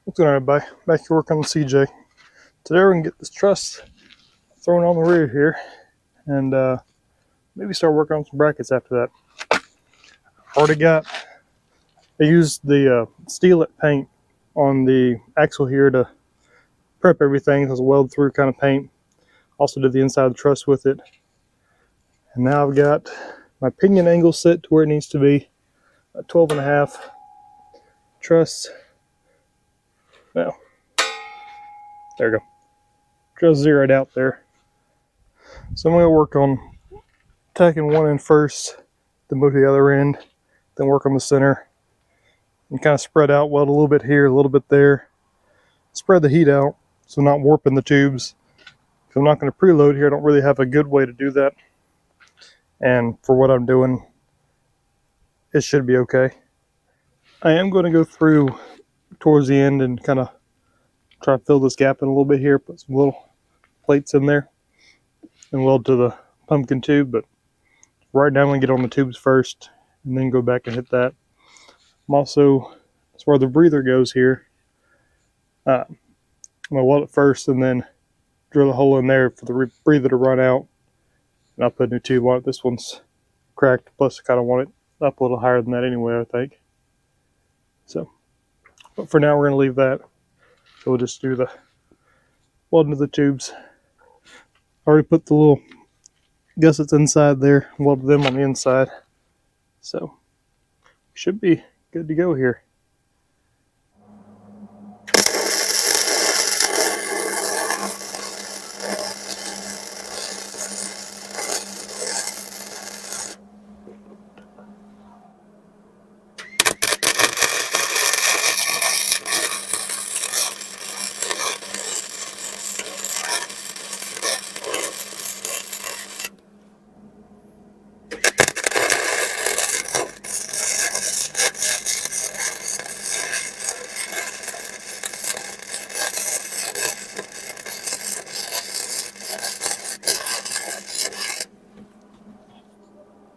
What's going on, everybody? Back to work on the CJ. Today we're going to get this truss thrown on the rear here and maybe start working on some brackets after that. I used the Steel It paint on the axle here to prep everything. It was a weld through kind of paint. Also did the inside of the truss with it. And now I've got my pinion angle set to where it needs to be. A 12.5 truss. Well, there we go. Truss zeroed out there. So I'm going to work on tacking one end first, then move to the other end, then work on the center, and kind of spread out, weld a little bit here, a little bit there. Spread the heat out so I'm not warping the tubes. If I'm not going to preload here, I don't really have a good way to do that. And for what I'm doing, it should be okay. I am going to go through towards the end and kind of try to fill this gap in a little bit here, put some little plates in there and weld to the pumpkin tube. But right now I'm going to get on the tubes first and then go back and hit that. I'm also, as where the breather goes here, I'm going to weld it first and then drill a hole in there for the breather to run out. And I'll put a new tube on it. This one's cracked, plus I kind of want it up a little higher than that anyway, I think. So, but for now we're going to leave that. So we'll just do the welding of the tubes. I already put the little gussets inside there, welded them on the inside. So, should be good to go here.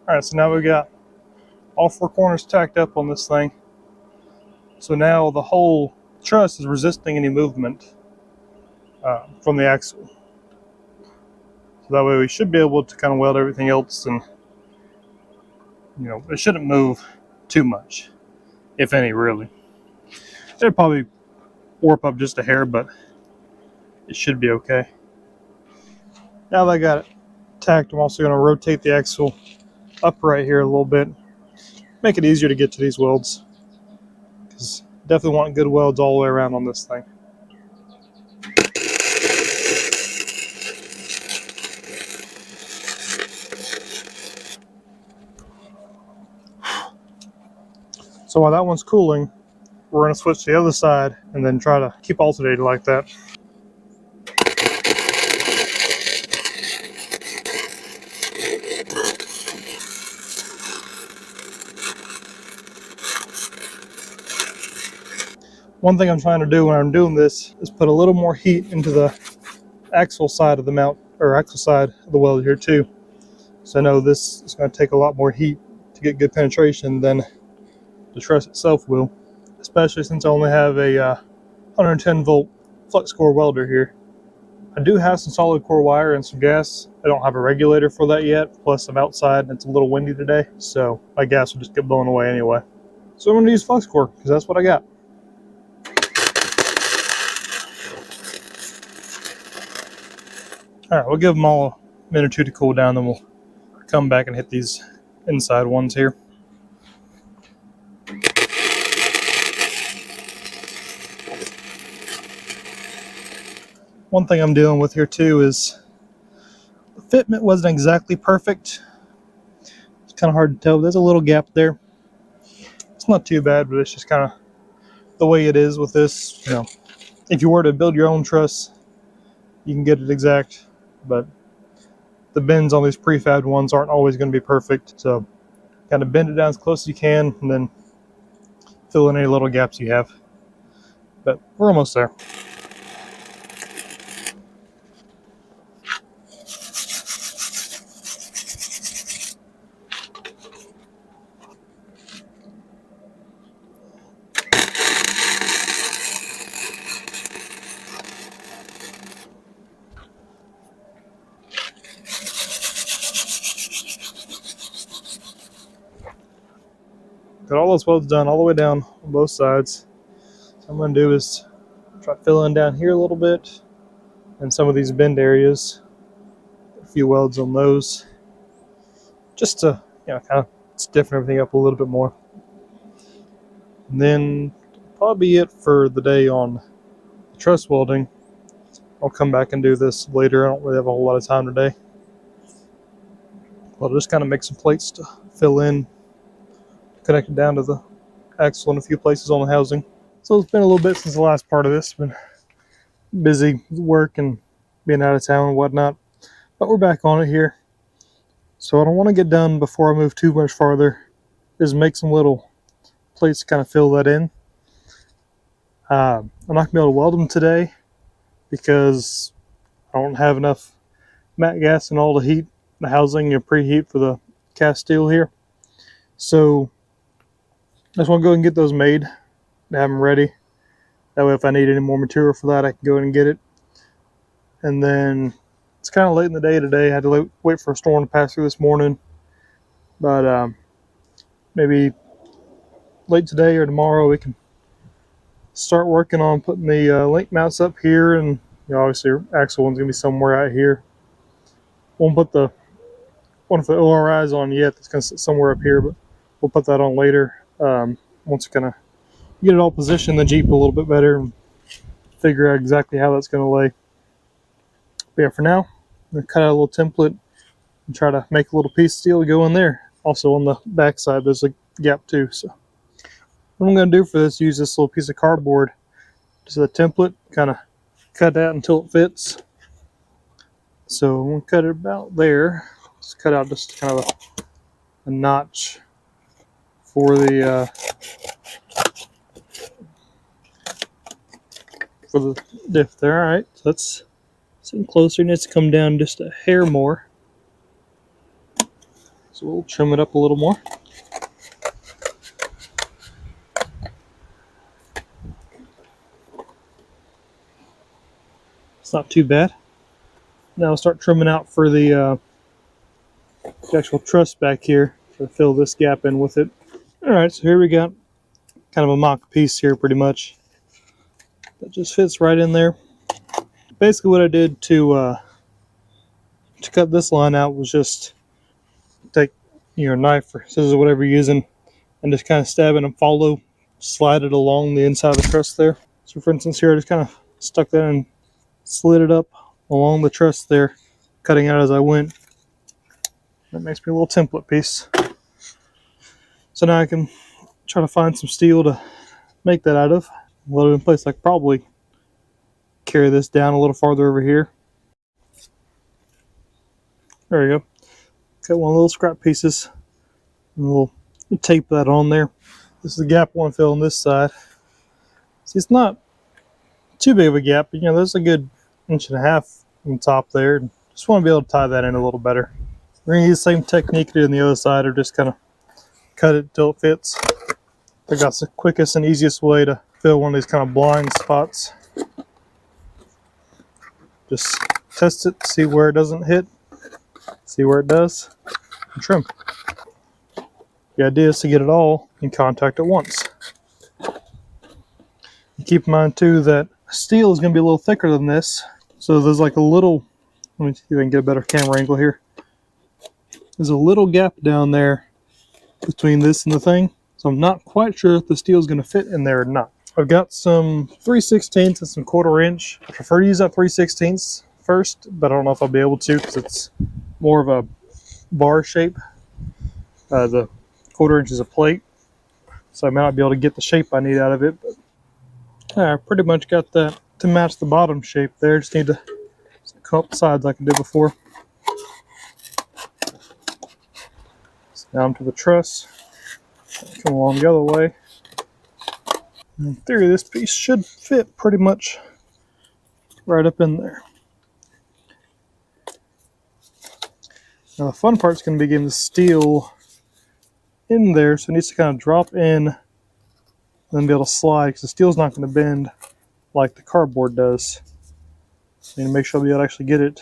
Alright, so now we've got all four corners tacked up on this thing. So now the whole truss is resisting any movement from the axle. So that way we should be able to kind of weld everything else, and it shouldn't move too much, if any, really. It'll probably warp up just a hair, but it should be okay. Now that I got it tacked, I'm also going to rotate the axle upright here a little bit, make it easier to get to these welds, because definitely want good welds all the way around on this thing. So while that one's cooling, we're going to switch to the other side and then try to keep alternating like that. One thing I'm trying to do when I'm doing this is put a little more heat into the axle side of the mount, or axle side of the weld here too. So I know this is going to take a lot more heat to get good penetration than the truss itself will, especially since I only have a 110 volt flux core welder here. I do have some solid core wire and some gas. I don't have a regulator for that yet, plus I'm outside and it's a little windy today, so my gas will just get blown away anyway. So I'm going to use flux core because that's what I got. Alright, we'll give them all a minute or two to cool down, then we'll come back and hit these inside ones here. One thing I'm dealing with here too is the fitment wasn't exactly perfect. It's kind of hard to tell. There's a little gap there. It's not too bad, but it's just kind of the way it is with this. If you were to build your own truss, you can get it exact, but the bends on these prefabbed ones aren't always going to be perfect. So kind of bend it down as close as you can and then fill in any little gaps you have. But we're almost there. Got all those welds done all the way down on both sides. So what I'm going to do is try filling down here a little bit and some of these bend areas. A few welds on those, just to kind of stiffen everything up a little bit more. And then probably be it for the day on truss welding. I'll come back and do this later. I don't really have a whole lot of time today. I'll just kind of make some plates to fill in, connect it down to the axle in a few places on the housing. So it's been a little bit since the last part of this. Been busy with work and being out of town and whatnot, but we're back on it here. So I don't want to get done before I move too much farther. Is make some little plates to kind of fill that in. I'm not going to be able to weld them today because I don't have enough matte gas and all to heat the housing and preheat for the cast steel here. So I just want to go and get those made and have them ready. That way if I need any more material for that, I can go ahead and get it. And then it's kind of late in the day today. I had to wait for a storm to pass through this morning. But maybe late today or tomorrow we can start working on putting the link mounts up here. And obviously our axle one's going to be somewhere out here. Won't put the one for the ORIs on yet. That's going to sit somewhere up here, but we'll put that on later. Once we kind of get it all positioned, the Jeep a little bit better and figure out exactly how that's going to lay. But yeah, for now, I'm going to cut out a little template and try to make a little piece of steel to go in there. Also on the back side, there's a gap too. So what I'm going to do for this is use this little piece of cardboard just as a template, kind of cut that until it fits. So I'm going to cut it about there. Just cut out just kind of a notch for the diff there. All right, so that's sitting closer. It needs to come down just a hair more. So we'll trim it up a little more. It's not too bad. Now I'll start trimming out for the actual truss back here to fill this gap in with it. All right, so here we got kind of a mock piece here pretty much. That just fits right in there. Basically what I did to cut this line out was just take your knife or scissors or whatever you're using and just kind of stab it and follow, slide it along the inside of the truss there. So for instance here I just kind of stuck that and slid it up along the truss there, cutting out as I went. That makes me a little template piece. So now I can try to find some steel to make that out of. Load it in place. I could probably carry this down a little farther over here. There we go. Got one of those scrap pieces. And we'll tape that on there. This is the gap I want to fill on this side. See, it's not too big of a gap, but there's a good 1.5 inches on the top there. Just want to be able to tie that in a little better. We're going to use the same technique to do on the other side, or just kind of cut it till it fits. I think that's the quickest and easiest way to fill one of these kind of blind spots. Just test it, see where it doesn't hit, see where it does, and trim. The idea is to get it all in contact at once. And keep in mind too that steel is going to be a little thicker than this, so there's like a little, let me see if I can get a better camera angle here. There's a little gap down there between this and the thing, so I'm not quite sure if the steel is going to fit in there or not. I've got some 3/16 and some 1/4 inch. I prefer to use that 3/16 first, but I don't know if I'll be able to because it's more of a bar shape. The 1/4 inch is a plate, so I may not be able to get the shape I need out of it. But I pretty much got that to match the bottom shape there. Just need to come up the sides like I did before. So now I'm to the truss. Come along the other way. In theory, this piece should fit pretty much right up in there. Now the fun part is going to be getting the steel in there, so it needs to kind of drop in and then be able to slide, because the steel's not going to bend like the cardboard does. I need to make sure I'll be able to actually get it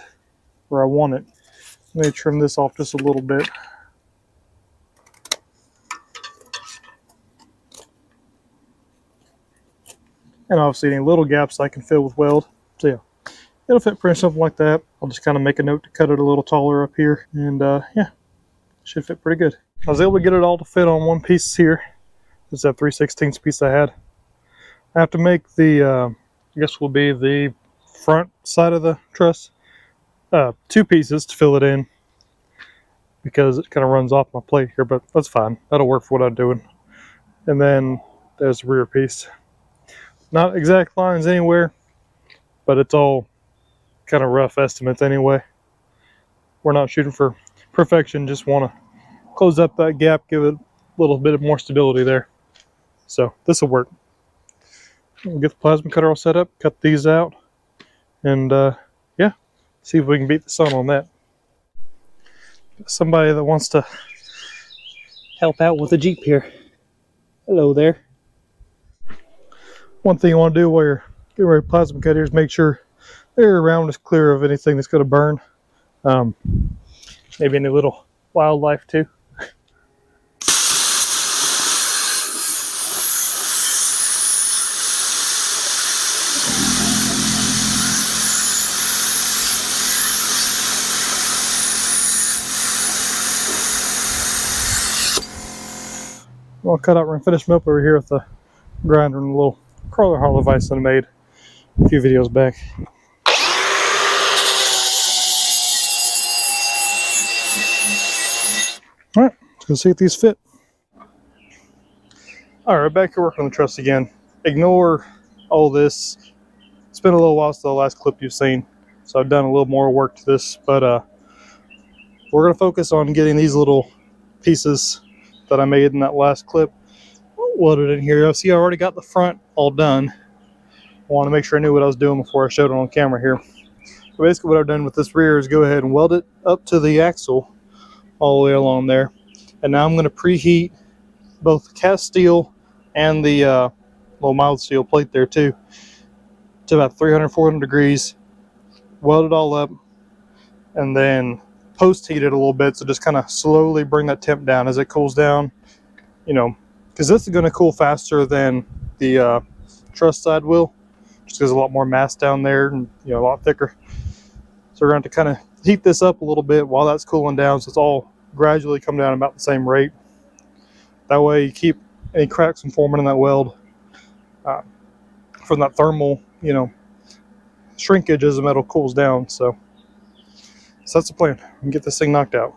where I want it. Let me trim this off just a little bit. and obviously any little gaps I can fill with weld. So yeah, it'll fit pretty something like that. I'll just kind of make a note to cut it a little taller up here, and yeah, should fit pretty good. I was able to get it all to fit on one piece here. This is that 3/16 piece I had. I have to make the, I guess will be the front side of the truss, 2 pieces to fill it in, because it kind of runs off my plate here, but that's fine. That'll work for what I'm doing. And then there's the rear piece. Not exact lines anywhere, but it's all kind of rough estimates anyway. We're not shooting for perfection, just want to close up that gap, give it a little bit more stability there. So this will work. We'll get the plasma cutter all set up, cut these out, and yeah, see if we can beat the sun on that. Somebody that wants to help out with the Jeep here. Hello there. One thing you want to do while you're getting ready to plasma cut here is make sure they're around is clear of anything that's going to burn. Maybe any little wildlife too. I'll cut out and finish them up over here with the grinder and a little crawler hollow vise that I made a few videos back. Alright, let's go see if these fit. Alright, back here working on the truss again. Ignore all this. It's been a little while since the last clip you've seen, so I've done a little more work to this, but we're going to focus on getting these little pieces that I made in that last clip welded in here. See, I already got the front all done. I want to make sure I knew what I was doing before I showed it on camera here. So basically what I've done with this rear is go ahead and weld it up to the axle all the way along there. And now I'm going to preheat both the cast steel and the little mild steel plate there too to about 300-400 degrees. Weld it all up and then post heat it a little bit, so just kind of slowly bring that temp down as it cools down, you know, because this is going to cool faster than the truss side will, just because there's a lot more mass down there and, you know, a lot thicker. So we're going to kind of heat this up a little bit while that's cooling down, so it's all gradually come down about the same rate. That way you keep any cracks from forming in that weld from that thermal, you know, shrinkage as the metal cools down. So that's the plan. We can get this thing knocked out.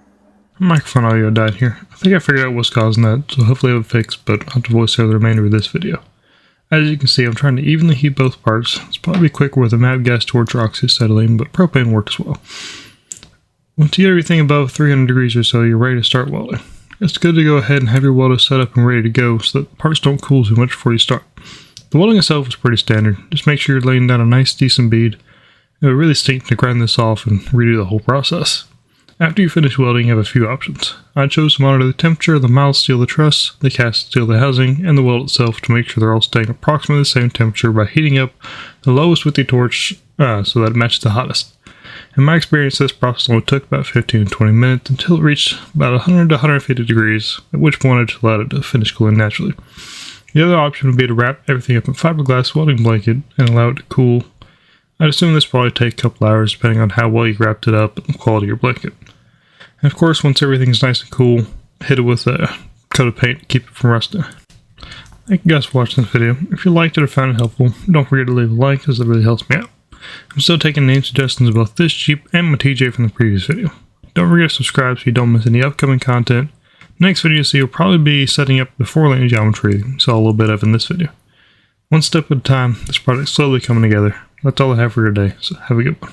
Microphone audio died here. I think I figured out what's causing that, so hopefully it'll fix, but I'll have to voice over the remainder of this video. As you can see, I'm trying to evenly heat both parts. It's probably quicker with a MAP gas torch or oxyacetylene, but propane works well. Once you get everything above 300 degrees or so, you're ready to start welding. It's good to go ahead and have your welder set up and ready to go so that parts don't cool too much before you start. The welding itself is pretty standard. Just make sure you're laying down a nice decent bead. It would really stink to grind this off and redo the whole process. After you finish welding, you have a few options. I chose to monitor the temperature of the mild steel of the truss, the cast steel of the housing, and the weld itself to make sure they're all staying approximately the same temperature by heating up the lowest with the torch so that it matches the hottest. In my experience, this process only took about 15 to 20 minutes until it reached about 100 to 150 degrees, at which point I just allowed it to finish cooling naturally. The other option would be to wrap everything up in fiberglass welding blanket and allow it to cool. I'd assume this probably take a couple hours depending on how well you wrapped it up and the quality of your blanket. And of course, once everything's nice and cool, hit it with a coat of paint to keep it from rusting. Thank you guys for watching this video. If you liked it or found it helpful, don't forget to leave a like as it really helps me out. I'm still taking name suggestions about this Jeep and my TJ from the previous video. Don't forget to subscribe so you don't miss any upcoming content. Next video you'll probably be setting up the 4-lane geometry you saw a little bit of in this video. One step at a time, this project's slowly coming together. That's all I have for today, so have a good one.